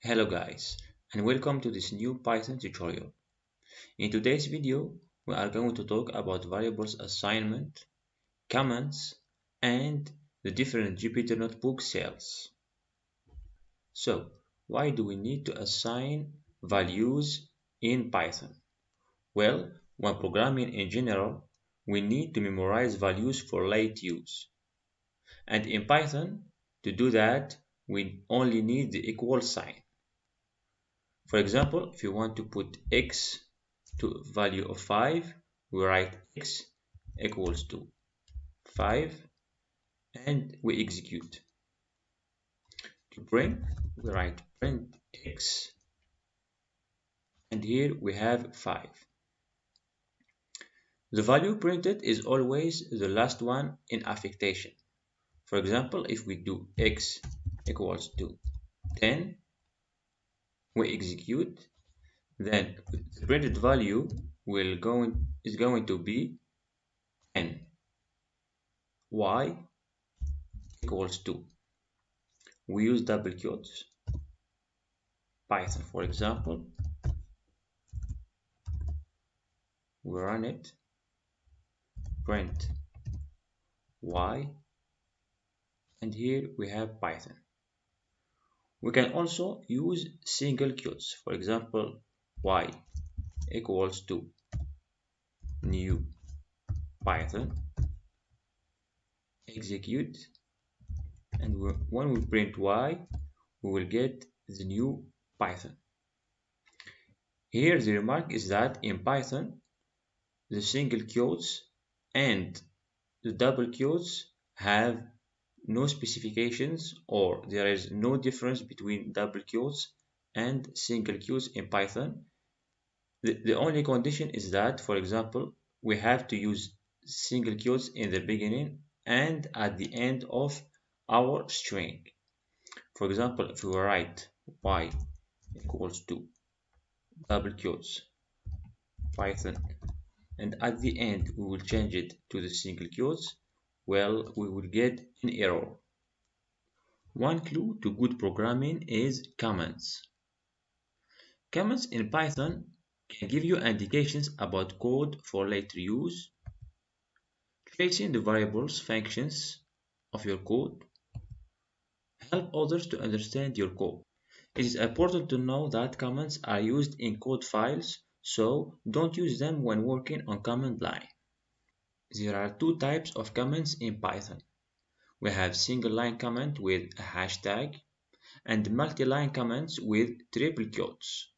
Hello guys, and welcome to this new Python tutorial. In today's video, we are going to talk about variables assignment, comments, and the different Jupyter Notebook cells. So, why do we need to assign values in Python? Well, when programming in general, we need to memorize values for late use. And in Python, to do that, we only need the equal sign. For example, if you want to put x to value of 5, we write x equals to 5 and we execute. To print, we write print x and here we have 5. The value printed is always the last one in affectation. For example, if we do x equals to 10, we execute, then the printed value is going to be 10. Y equals 2. We use double quotes. Python, for example, we run it, print y, and here we have Python. We can also use single quotes. For example, y equals to new Python, execute, and when we print y, we will get the new Python. Here the remark is that in Python, the single quotes and the double quotes have no specifications, or there is no difference between double quotes and single quotes in Python. The only condition is that, for example, we have to use single quotes in the beginning and at the end of our string. For example, if we write y equals to double quotes Python and at the end we will change it to the single quotes, well, we will get an error. One clue to good programming is comments. Comments in Python can give you indications about code for later use, tracing the variables functions of your code, help others to understand your code. It is important to know that comments are used in code files, so don't use them when working on command line. There are two types of comments in Python. We have single line comment with a hashtag and multi-line comments with triple quotes.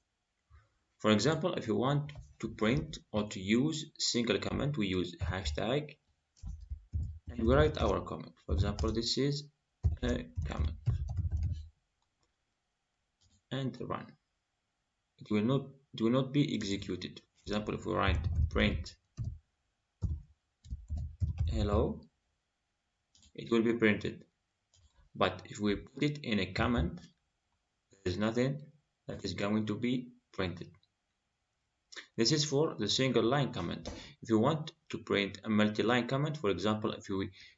For example, if you want to print or to use single comment, we use hashtag and we write our comment. For example, this is a comment and run. It will not be executed. For example, if we write print hello, it will be printed. But if we put it in a comment, there is nothing that is going to be printed. This is for the single line comment. If you want to print a multi-line comment, for example,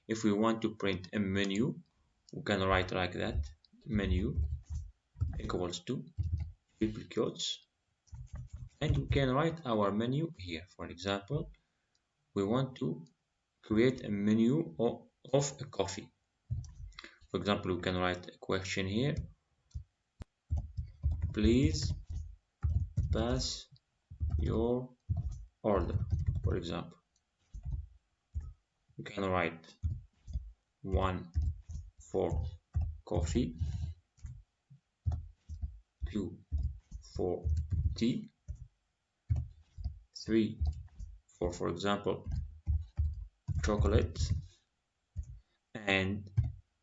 if we want to print a menu, we can write like that: menu equals to triple quotes, and we can write our menu here. For example, we want to create a menu of a coffee. For example, we can write a question here: please pass your order. For example, we can write 1 for coffee, 2 for tea, 3 for example, chocolate, and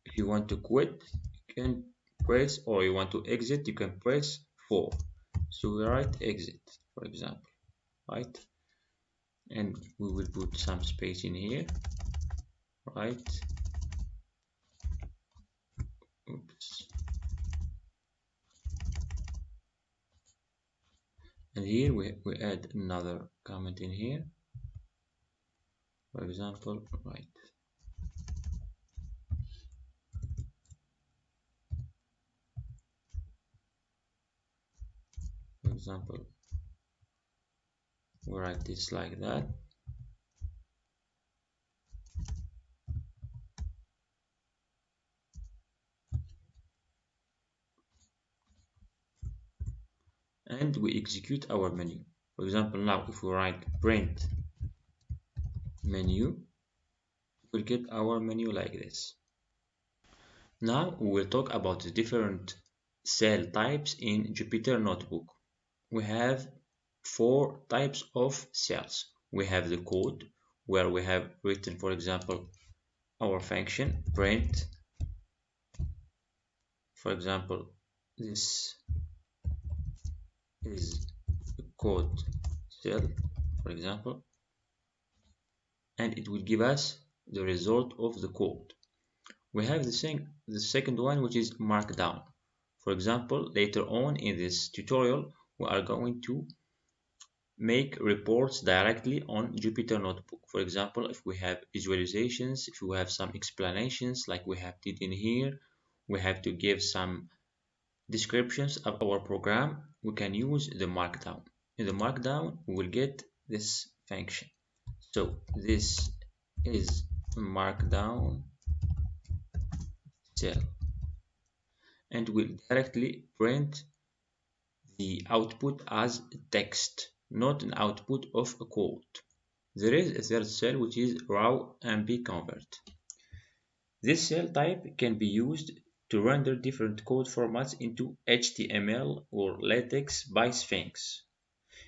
if you want to quit, you can press, or you want to exit, you can press 4. So we write exit, for example, right? And we will put some space in here, right? Oops. And here we add another comment in here. For example, right. example, we write this like that. And we execute our menu. For example, now if we write print menu, we'll get our menu like this. Now we will talk about the different cell types in Jupyter Notebook. We have 4 types of cells. We have the code, where we have written, for example, our function print. For example, this is a code cell, for example, and it will give us the result of the code. We have the second one, which is markdown. For example, later on in this tutorial, we are going to make reports directly on Jupyter Notebook. For example, if we have visualizations, if we have some explanations like we have did in here, we have to give some descriptions of our program, we can use the markdown. In the markdown, we will get this function. So this is markdown cell, and will directly print the output as text, not an output of a code. There is a third cell, which is raw MP convert. This cell type can be used to render different code formats into HTML or LaTeX by Sphinx.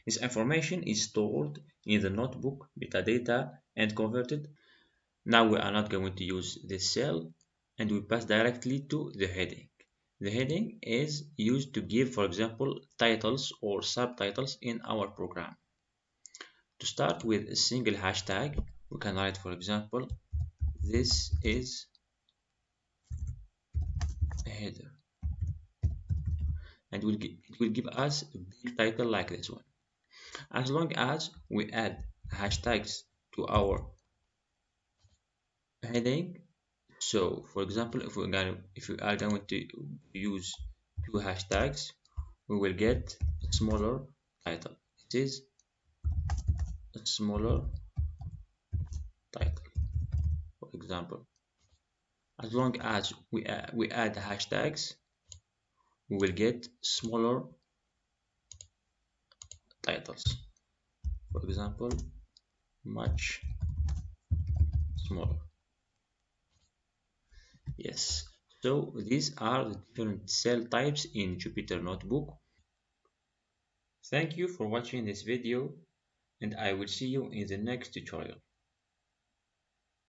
This information is stored in the notebook metadata and converted. Now we are not going to use this cell, and we pass directly to the heading. The heading is used to give, for example, titles or subtitles in our program. To start with a single hashtag, we can write, for example, this is a header, and it will give us a big title like this one. As long as we add hashtags to our heading, so for example, if we are going to use 2 hashtags, we will get a smaller title. It is a smaller title, for example. As long as we add hashtags, we will get smaller titles. For example, much smaller. Yes, so these are the different cell types in Jupyter Notebook. Thank you for watching this video, and I will see you in the next tutorial.